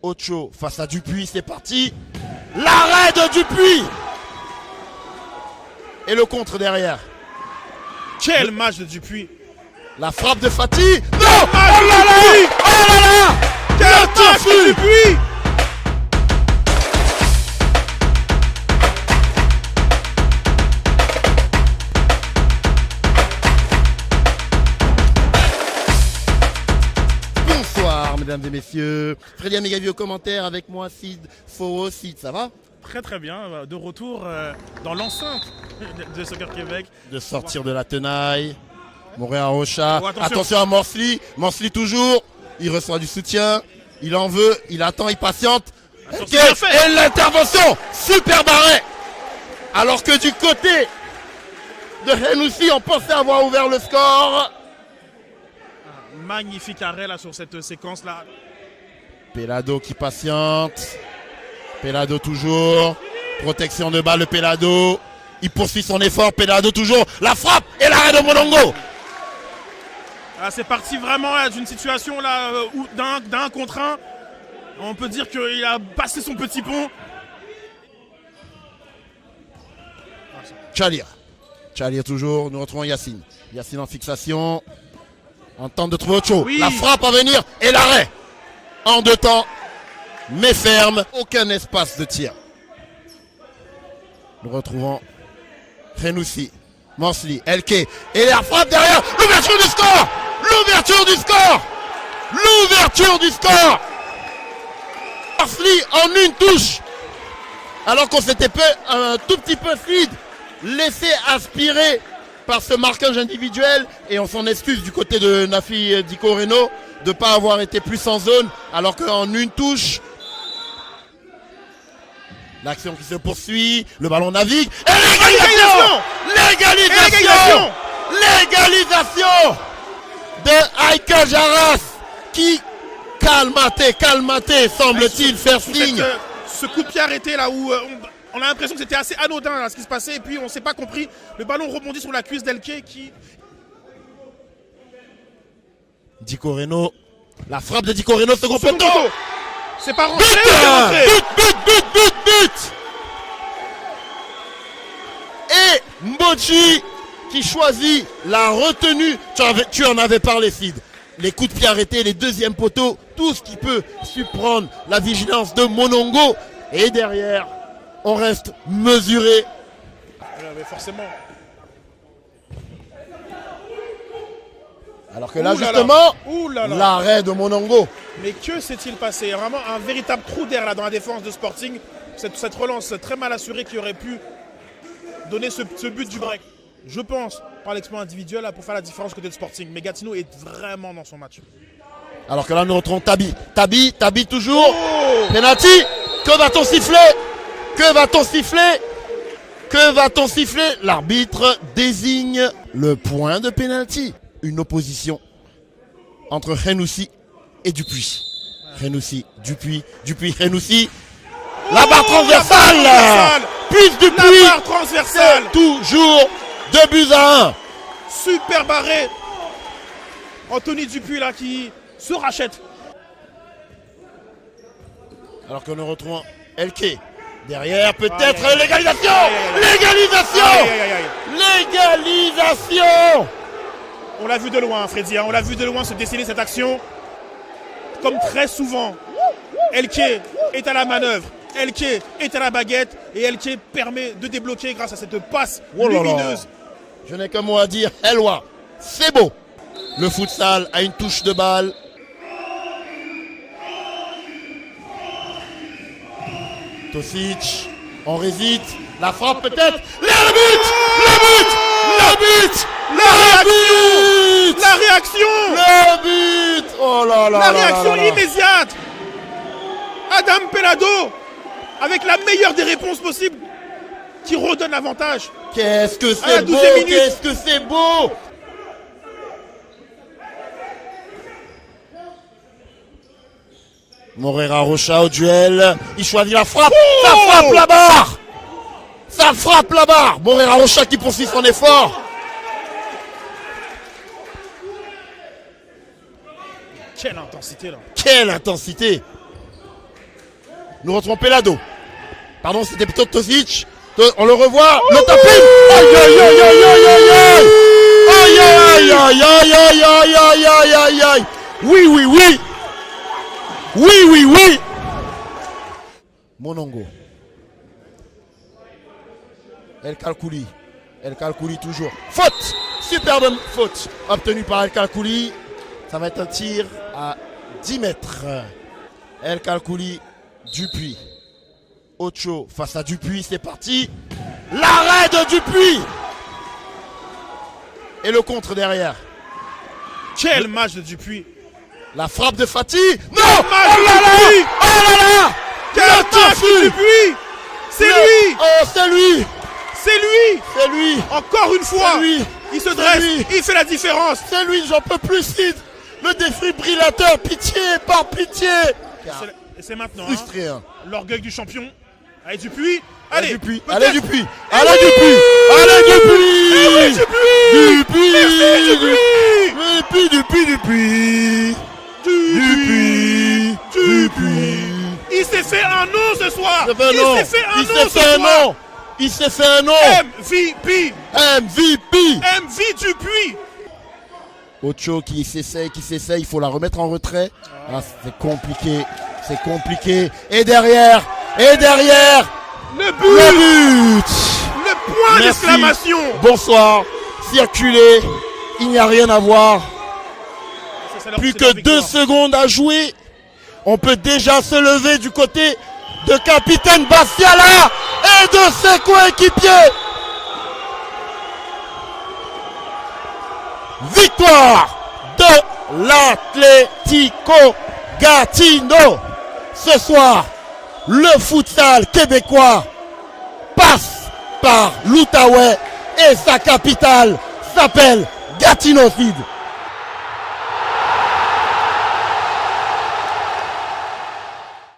Ocho face à Dupuis, c'est parti. L'arrêt de Dupuis. Et le contre derrière. Quel match de Dupuis. La frappe de Fati. Non. Oh là là. Oh là là. Quel match de Dupuis. Bonsoir mesdames et messieurs. Freddy Amigavi au commentaire avec moi, Sid Foro. Sid, ça va? Très très bien, de retour dans l'enceinte de Soccer Québec. De sortir de la tenaille. Montréal Rocha. Oh, attention à Morsli. Morsli toujours. Il reçoit du soutien. Il en veut. Il attend. Il patiente. Attention, bien fait. Et l'intervention. Super barré. Alors que du côté de Henoussi, on pensait avoir ouvert le score. Magnifique arrêt là sur cette séquence là. Pelado qui patiente. Pelado toujours. Protection de balle de Pelado. Il poursuit son effort. Pelado toujours. La frappe et l'arrêt de Monongo. Ah, c'est parti vraiment d'une situation là où d'un contre un. On peut dire qu'il a passé son petit pont. Chalir. Chalir toujours. Nous retrouvons Yacine. Yacine en fixation. On tente de trouver Ocho. Oui. La frappe à venir et l'arrêt. En deux temps. Mais ferme. Aucun espace de tir. Nous retrouvons Henoussi. Morsli. Elke. Et la frappe derrière. L'ouverture du score. L'ouverture du score. L'ouverture du score. Morsli en une touche. Alors qu'on s'était un tout petit peu fluide. Laissé aspirer par ce marquage individuel. Et on s'en excuse du côté de Nafi Diko Reno de ne pas avoir été plus en zone. Alors qu'en une touche. L'action qui se poursuit, le ballon navigue, et l'égalisation. L'égalisation de Aïka Jaras qui calmaté, semble-t-il faire signe. Ce coup de pied arrêté là où on a l'impression que c'était assez anodin là, ce qui se passait et puis on ne s'est pas compris. Le ballon rebondit sur la cuisse d'Elke qui... Diko Reno, la frappe de Diko Reno, second poteau. C'est pas rentré, but. Et Mboji qui choisit la retenue. Tu en avais parlé, Sid. Les coups de pied arrêtés, les deuxièmes poteaux, tout ce qui peut surprendre la vigilance de Monongo. Et derrière, on reste mesuré. Mais forcément. Alors que là, justement, là. l'arrêt de Monongo. Mais que s'est-il passé? Vraiment un véritable trou d'air là dans la défense de Sporting. Cette relance très mal assurée qui aurait pu donner ce but du break. Je pense, par l'exploit individuel, là, pour faire la différence côté de Sporting. Mais Gatineau est vraiment dans son match. Alors que là, nous retrouvons Tabi. Tabi toujours. Penalty. Que va-t-on siffler? L'arbitre désigne le point de penalty. Une opposition entre Henoussi et Dupuis. Henoussi, Dupuis, Henoussi. La barre transversale. Puis Dupuis. La barre transversale. Toujours 2-1. Super barré. Anthony Dupuis là qui se rachète. Alors que nous retrouvons Elke. Derrière peut-être l'égalisation. L'égalisation. On l'a vu de loin, Freddy. On l'a vu de loin se dessiner cette action. Comme très souvent, Elke est à la manœuvre. Elke est à la baguette. Et Elke permet de débloquer grâce à cette passe lumineuse. Je n'ai qu'un mot à dire. Elwa, c'est beau. Le futsal a une touche de balle. Tosic, on résiste. La frappe peut-être. Le but. Oh là là. La réaction immédiate. Adam Pelado, avec la meilleure des réponses possibles, qui redonne l'avantage. Qu'est-ce que c'est beau. Moreira Rocha au duel. Il choisit la frappe. Ça frappe la barre. Moreira Rocha qui poursuit son effort. Quelle intensité là. Quelle intensité. Nous retrouvons Pelado. Pardon, c'était plutôt Tosic. On le revoit. Le tapis. Aïe aïe aïe aïe aïe aïe aïe. Aïe aïe aïe aïe aïe aïe aïe aïe aïe aïe. Oui oui oui. Oui oui oui. Monongo. El Kalkouli. El Kalkouli toujours. Faute. Superbe faute obtenue par El Kalkouli. Ça va être un tir à 10 mètres. El Kalkouli, Dupuis. Ocho face à Dupuis, c'est parti. L'arrêt de Dupuis. Et le contre derrière. Quel match de Dupuis. La frappe de Fati. Non. Oh là là. Oh là là. Quel match de Dupuis. C'est lui. Oh, c'est lui. C'est lui. C'est lui. Encore une fois. Lui. Il se dresse. Lui. Il fait la différence. C'est lui, j'en peux plus, Sid. Le défibrillateur, pitié, par pitié. Et c'est maintenant. Frustré. Hein. L'orgueil du champion. Allez, Dupuis. Allez, Dupuis. peut-être. Allez, Dupuis. Eh Allez, oui. Dupuis. Allez, Dupuis. Eh oui, Dupuis. Dupuis. Merci, Dupuis. Dupuis. Dupuis. Il s'est fait un nom ce soir. Il s'est fait un nom. Il s'est fait un nom. MVP. MV Dupuis. Ocho qui s'essaye, il faut la remettre en retrait. Ah, c'est compliqué. Et derrière. Le but. Le point Merci. d'exclamation. Bonsoir. Circuler. Il n'y a rien à voir. Plus que 2 secondes à jouer. On peut déjà se lever du côté de capitaine Bastiala et de ses coéquipiers. Victoire de l'Atlético Gatineau. Ce soir, le futsal québécois passe par l'Outaouais et sa capitale s'appelle Gatineau Sud.